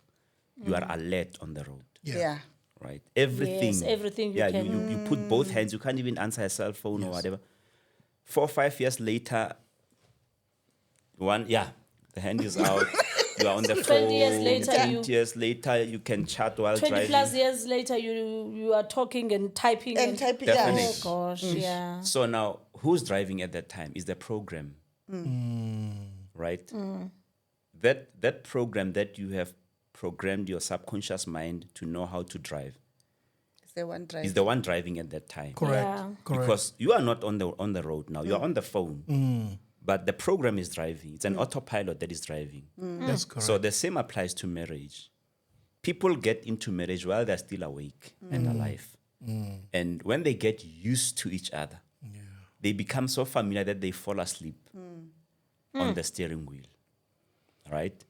you are alert on the road, Yeah. right? Everything. Yes, everything you Yeah, can. you put both hands. You can't even answer a cell phone or whatever. 4 or 5 years later, the hand is out. You are on the 20 phone. years later, 20 years later, you can chat while 20 driving. plus years later, you are talking and typing. And typing. Definitely. Yeah. Oh, gosh, yeah. So now, who's driving at that time? Is the program, right? That program that you have programmed your subconscious mind to know how to drive It's the one drive. is the one driving at that time. Correct. Yeah. Correct. Because you are not on the road now. You are on the phone. But the program is driving. It's an autopilot that is driving. That's correct. So the same applies to marriage. People get into marriage while they're still awake and alive. And when they get used to each other, they become so familiar that they fall asleep on the steering wheel. Right?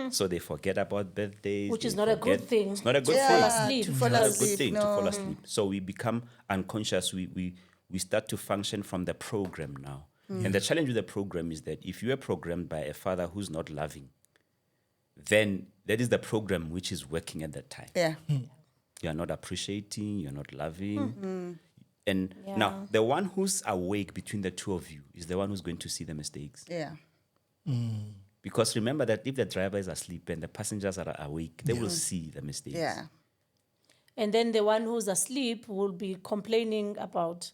So they forget about birthdays. Which is they not a good forget- thing. It's not a good Yeah, thing. asleep. to fall Not a asleep. good thing no. to fall asleep. So we become unconscious. We start to function from the program now. And the challenge with the program is that if you are programmed by a father who's not loving, then that is the program which is working at that time. Yeah. You are not appreciating, you're not loving. And Yeah. now the one who's awake between the two of you is the one who's going to see the mistakes. Yeah. Because remember that if the driver is asleep and the passengers are awake, they will see the mistakes. Yeah. And then the one who's asleep will be complaining about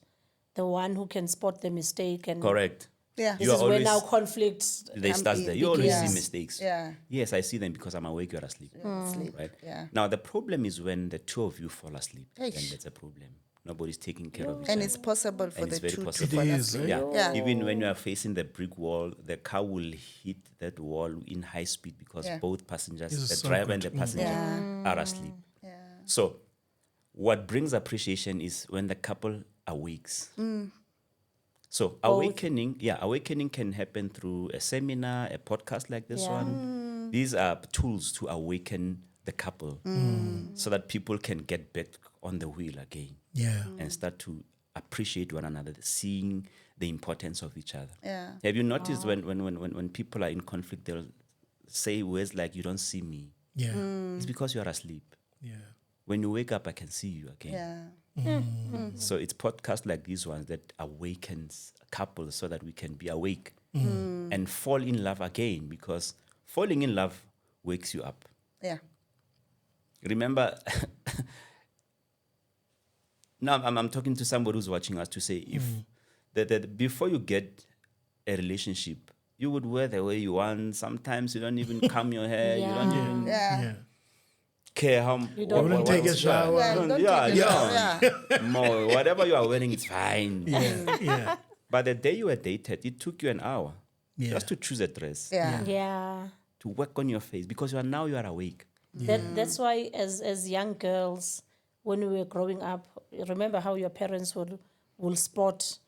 the one who can spot the mistake. And Correct. Yeah. this You is are where now always- conflicts. They start there. You always begins. see mistakes. Yeah. Yes, I see them because I'm awake, you're asleep. Sleep. Right? Yeah. Now, the problem is when the two of you fall asleep, then Eish. that's a problem. Nobody's taking care of each And other. it's possible for And it's the very two possible. to fall It is, asleep. Yeah. Yeah. Even when you are facing the brick wall, the car will hit that wall in high speed because Yeah. both passengers, This is the so driver good. and the passenger, Yeah. are asleep. Yeah. So, what brings appreciation is when the couple awakes. So awakening can happen through a seminar, a podcast like this one. These are tools to awaken the couple so that people can get back on the wheel again Yeah. and start to appreciate one another, seeing the importance of each other. Yeah. Have you noticed when people are in conflict, they'll say words like, "You don't see me." Yeah. It's because you are asleep. Yeah. When you wake up, I can see you again. Yeah. So it's podcasts like these ones that awakens couples so that we can be awake and fall in love again, because falling in love wakes you up. Yeah. Remember, now I'm talking to somebody who's watching us to say, if that before you get a relationship, you would wear the way you want. Sometimes you don't even comb your hair. You don't Yeah. even Yeah. Yeah. care how don't Wouldn't take a shower. Yeah, you don't Yeah, take a yeah. shower. Yeah. More, whatever you are wearing, it's fine. Yeah. Yeah. But the day you were dated, it took you an hour Yeah. just to choose a dress, Yeah. Yeah. to work on your face, because you are awake. That's why as young girls, when we were growing up, remember how your parents will spot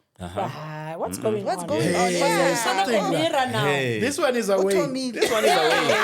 what's going What's on. going on? Hey, Yeah. It's not a mirror now. This one is Who away. told me? This one is awake.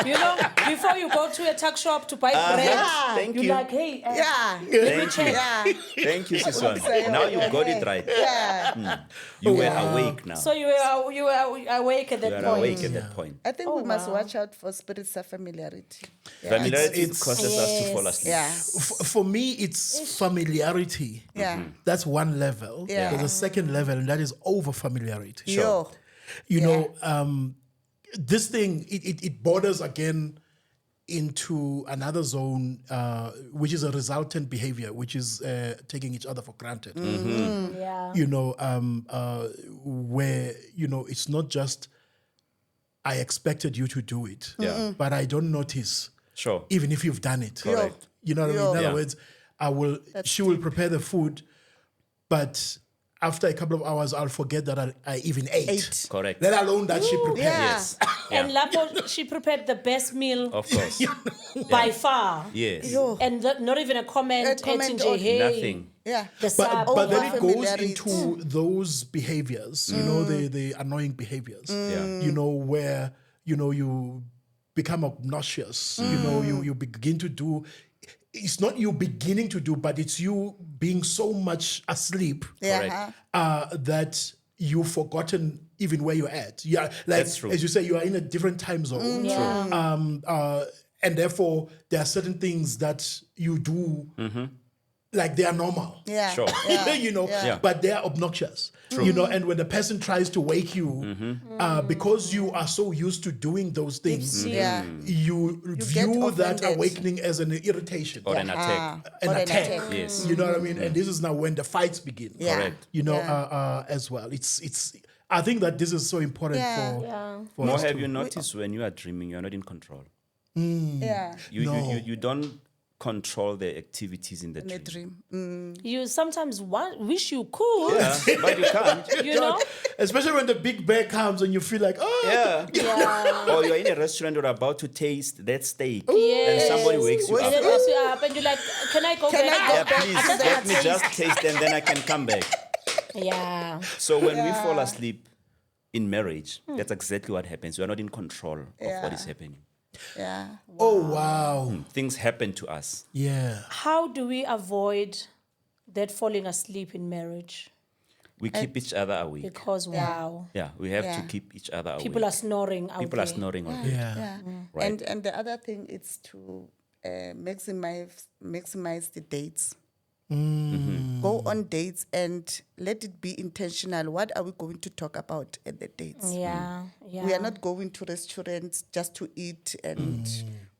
You know, before you go to a tuck shop to buy bread, Yeah. Thank you're you. like, hey, Yeah. Thank you. Yeah. Thank you, Siswan. Say, Now oh, you got it right. Yeah. You were awake now. so you were awake at You that are point. awake at that point. I think we must watch out for spirits of familiarity. Yeah. Familiarity It's- causes us to fall asleep. Yeah. For me, it's familiarity. Yeah. That's one level. Yeah. There's a second level, and that is over familiarity. Yo. You know, this thing, it borders again into another zone, which is a resultant behavior, which is taking each other for granted. Yeah. You know, where, you know, it's not just I expected you to do it, Yeah. but I don't notice, Sure. even if you've done it. Correct. You know what I mean? In other Yeah. words, she will prepare the food, but after a couple of hours, I'll forget that I even ate. Correct. Let alone that she prepared. Yes. And Lapo, she prepared the best meal Of course. by far. Yes. And not even a comment. Hey, Nothing. Yeah. The But then it goes Familiarity. into those behaviors, you know, the annoying behaviors, Yeah. you know, where, you know, you become obnoxious, you know, you begin to do, it's not you beginning to do, but it's you being so much asleep Yeah. that you've forgotten even where you're at. Yeah, like That's true. as you say, you are in a different time zone. And therefore there are certain things that you do like they are normal. Yeah. Sure. You know, Yeah. but they are obnoxious. You know, and when the person tries to wake you, because you are so used to doing those things, Yeah. you get view that offended. awakening as an irritation. Or an attack. An Or an attack. attack. Yes. You know what I mean? And this is now when the fights begin. Yeah. Correct. You know, Yeah. as well. It's. I think that this is so important for More us have to- you noticed when you are dreaming, you're not in control. Yeah. You don't control the activities in the In a dream. dream. You sometimes wish you could, Yeah, but you can't. you know? Especially when the big bear comes and you feel like, oh, Yeah. Or you're in a restaurant or about to taste that steak. Yes. And somebody wakes you And up. then wakes you up and you're like, can I go Can I back? go Yeah, back? please, After let that me just taste and then I can come back. Yeah. So when we fall asleep in marriage, that's exactly what happens. We are not in control of what is happening. Yeah. oh, wow. Things happen to us. Yeah. How do we avoid that falling asleep in marriage? We keep each other awake. Because, wow, Yeah, we have to Yeah. keep each other awake. people are snoring out People are there. snoring already. Yeah. Yeah. Right. And the other thing is to maximize the dates. Go on dates and let it be intentional. What are we going to talk about at the dates? Yeah, yeah. We are not going to restaurants just to eat and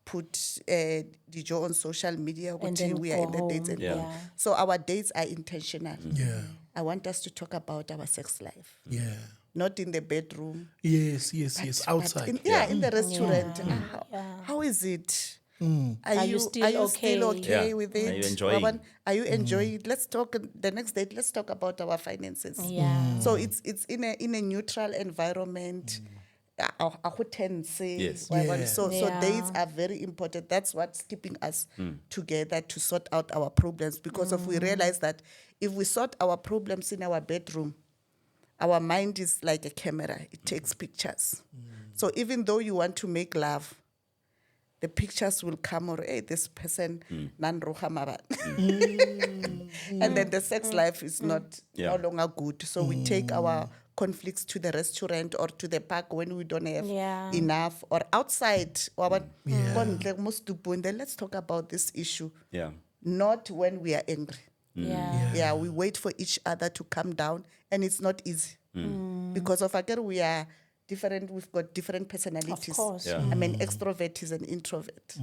put Dijo on social media. And then We are go in the dates home. and Yeah. go. So our dates are intentional. Yeah. I want us to talk about our sex life, Yeah. not in the bedroom. Yes, but outside. in the restaurant. How is it? Are you still still okay Yeah. with Are it? you enjoying? Are you enjoying it? Let's talk the next date. Let's talk about our finances. Yeah. So it's in a neutral environment. Yes. Yeah. So Yeah. dates are very important. That's what's keeping us together to sort out our problems. Because if we realize that if we sort our problems in our bedroom, our mind is like a camera. It takes pictures. So even though you want to make love, the pictures will come or, hey, this person, nan roha mabat. And then the sex life is no longer good. So we take our conflicts to the restaurant or to the park when we don't have enough, or outside. And then let's talk about this issue. Yeah. Not when we are angry. Yeah. We wait for each other to calm down, and it's not easy. Because of again, we are different, we've got different personalities. Of course. Yeah. I mean, extrovert is an introvert.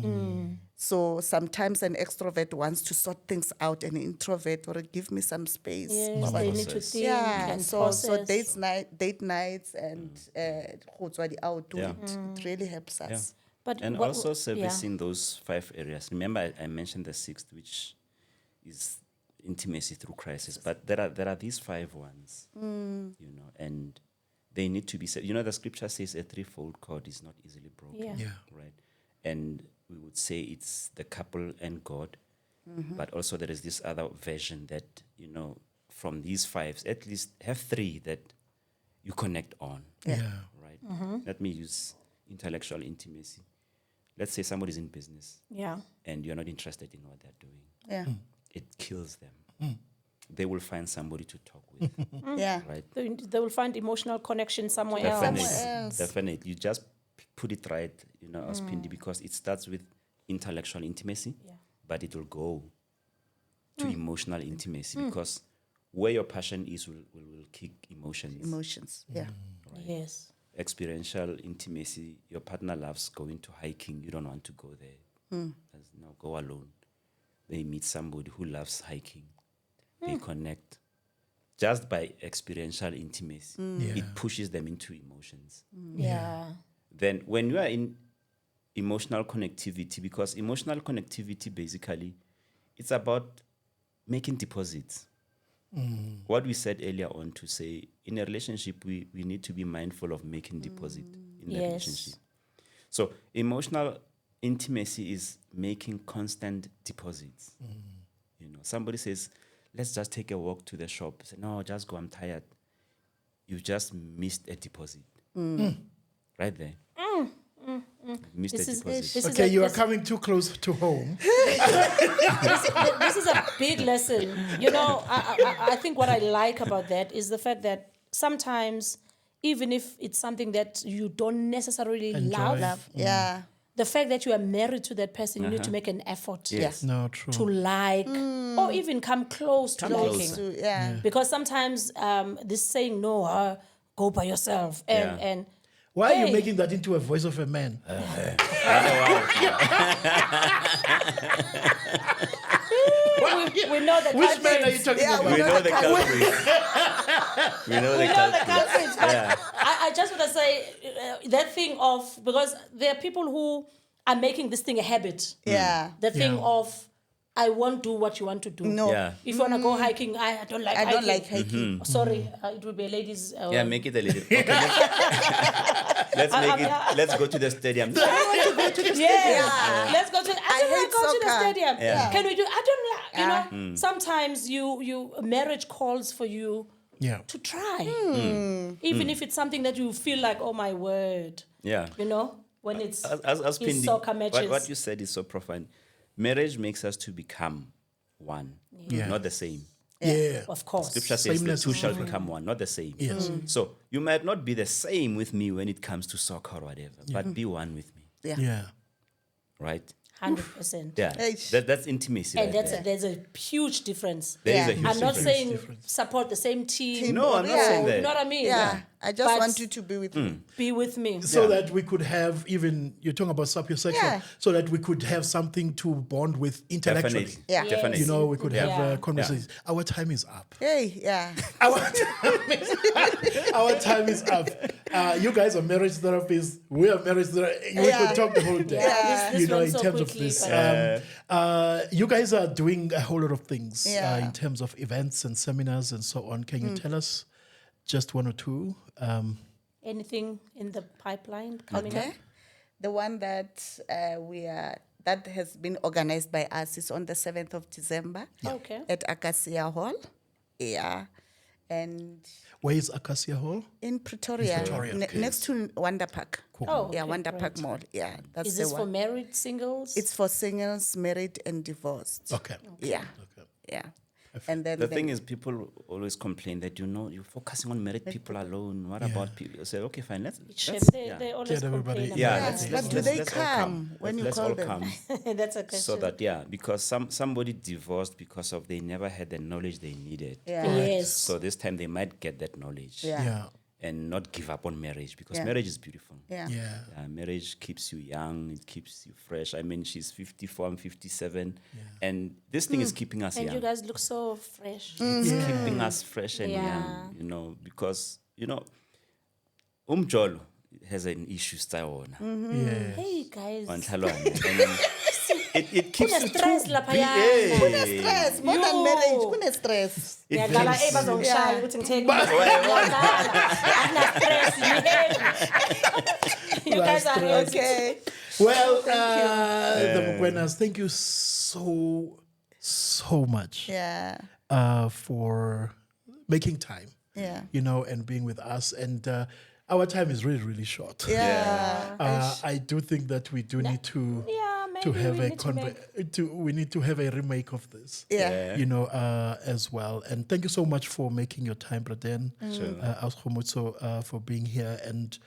So sometimes an extrovert wants to sort things out, an introvert, or give me some space. Yes, they need to think and So process. date nights and out, Yeah. it really helps us. But And what- also yeah. servicing those 5 areas. Remember, I mentioned the 6th, which is intimacy through crisis. But there are these 5 ones, you know, and they need to be said. You know, the scripture says a threefold cord is not easily broken. Yeah. Right. And we would say it's the couple and God. But also there is this other version that, you know, from these 5, at least have 3 that you connect on. Yeah. Right. Let me use intellectual intimacy. Let's say somebody's in business Yeah. and you're not interested in what they're doing. Yeah. It kills them. They will find somebody to talk with. Yeah. Right. They will find emotional connection somewhere Definitely. else. Somewhere else. Definitely. You just put it right, you know, as Pindi, because it starts with intellectual intimacy, but it will go to emotional intimacy, because where your passion is will kick emotions. Emotions. Yeah. Yes. Experiential intimacy, your partner loves going to hiking, you don't want to go there. No, go alone. They meet somebody who loves hiking. They connect. Just by experiential intimacy, it pushes them into emotions. Yeah. then when you are in emotional connectivity, because emotional connectivity basically, it's about making deposits. What we said earlier on to say, in a relationship, we need to be mindful of making deposit in the relationship. So emotional intimacy is making constant deposits. You know, somebody says, let's just take a walk to the shop. Say, no, just go, I'm tired. You just missed a deposit. Right there. Missed a deposit. Okay, you are coming too close to home. This is a big lesson. You know, I think what I like about that is the fact that sometimes, even if it's something that you don't necessarily love, the fact that you are married to that person, you need to make an effort No, true. to like, or even come close to liking. Because sometimes this saying, no, go by yourself. And Why are you making that into a voice of a man? we know the Which man are you talking about? We know the culprits. We know the culprits. But I just want to say that thing of, because there are people who are making this thing a habit. The thing of, I won't do what you want to do. No. If you want to go hiking, I don't like hiking. I don't like hiking. Sorry, it will be a ladies. Make it a little. Okay, let's go to the stadium. Let's go to the stadium. Let's go to. I don't want to go to the stadium. Can we do? I don't like. You know, sometimes you marriage calls for you to try, even if it's something that you feel like, oh my word. You know, when it's as in soccer matches. What you said is so profound. Marriage makes us to become one, not the same. Of course. Scripture says the two shall become one, not the same. So you might not be the same with me when it comes to soccer or whatever, but be one with me. Right? 100%. That's intimacy. And right there's a huge difference. There is a huge I'm not difference. saying support the same team. No, I'm not saying that. You know what I mean? I just But want you to be with me. be with me. So that we could have you're talking about sapiosexual, so that we could have something to bond with intellectually. Definitely. Definitely. You know, we could have Yeah. conversations. Our time is up. Our time is up. You guys are marriage therapists. We are marriage therapists. We could talk the whole day. This You know, went in so terms of quickly, this. but- You guys are doing a whole lot of things Yeah. in terms of events and seminars and so on. Can you tell us just one or two? Anything in the pipeline coming up? The one that that has been organized by us is on the 7th of December Okay. at Acacia Hall. And Where is Acacia Hall? in Pretoria, okay. next to Wonder Park. Oh, okay, Wonder Park great. Mall. That's Is the this for one. married singles? It's for singles, married, and divorced. Okay. And then The thing is, people always complain that, you're focusing on married people alone. What about people? You say, okay, fine, let's They always Get everybody- complain Yeah, about let's- that. but do they let's all come when you let's call all them? come. That's a question. So that, because somebody divorced because of they never had the knowledge they needed. Yes. So this time they might get that knowledge and not give up on marriage, because marriage is beautiful. Marriage keeps you young, it keeps you fresh. I mean, she's 54, I'm 57, and this thing is keeping us And young. you guys look so fresh. It's keeping us fresh and young, because, umjolo has an issue style. Hey guys. It keeps you stress too laphayana. Stress, more than marriage, kune stress. Ngiyadlala bazongishaya ukuthi ngithenge. Stress. You guys are Okay. Well, the Mokwenas, thank you so much for making time, and being with us. And our time is really, really short. I do think that we do need to have we need to have a remake of this. As well. And thank you so much for making your time, Braden. Kgomotso, for being here. And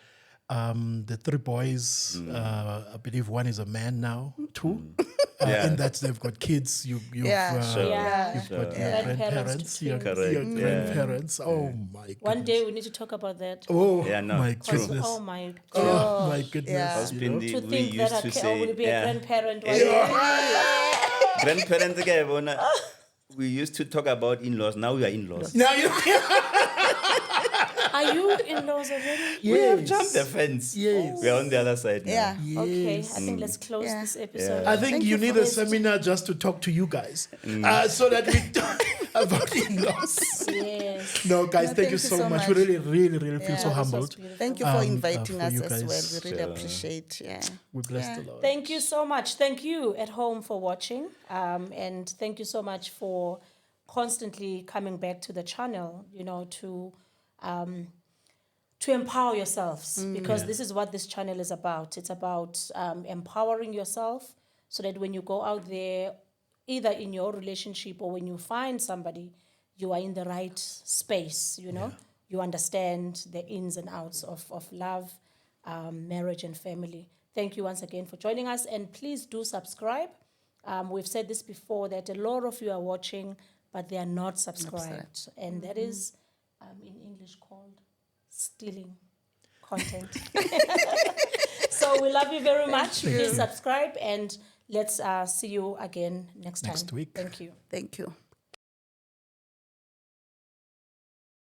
the three boys, I believe one is a man now, two. And that's they've got kids. You've got your grandparents. Your grandparents. Oh my goodness. One day we need to talk about that. Oh my goodness. Oh my Oh God. my goodness. To think that I will be a grandparent one grandparents again. We used to talk about in-laws. Now we are in-laws. Now you. I Are you in-laws already? We have jumped the fence. Yes. We're on the other side now. Yeah. Okay, I think let's close Yeah. this episode. I think Thank you you need for a this. seminar just to talk to you guys, so that we talk about in-laws. Yes. No, guys, No, thank you so much. We really feel so Yeah. humbled. Thank you for for inviting us you as well. guys. We really appreciate. Yeah. We bless the Lord. Thank you so much. Thank you at home for watching. And thank you so much for constantly coming back to the channel, to empower yourselves, because this is what this channel is about. It's about empowering yourself so that when you go out there, either in your relationship or when you find somebody, you are in the right space, You understand the ins and outs of love, marriage and family. Thank you once again for joining us, and please do subscribe. We've said this before, that a lot of you are watching, but they are not subscribed. And that is, in English, called stealing content. So we love you very much. Please subscribe, and let's see you again next time. Next week. Thank you. Thank you.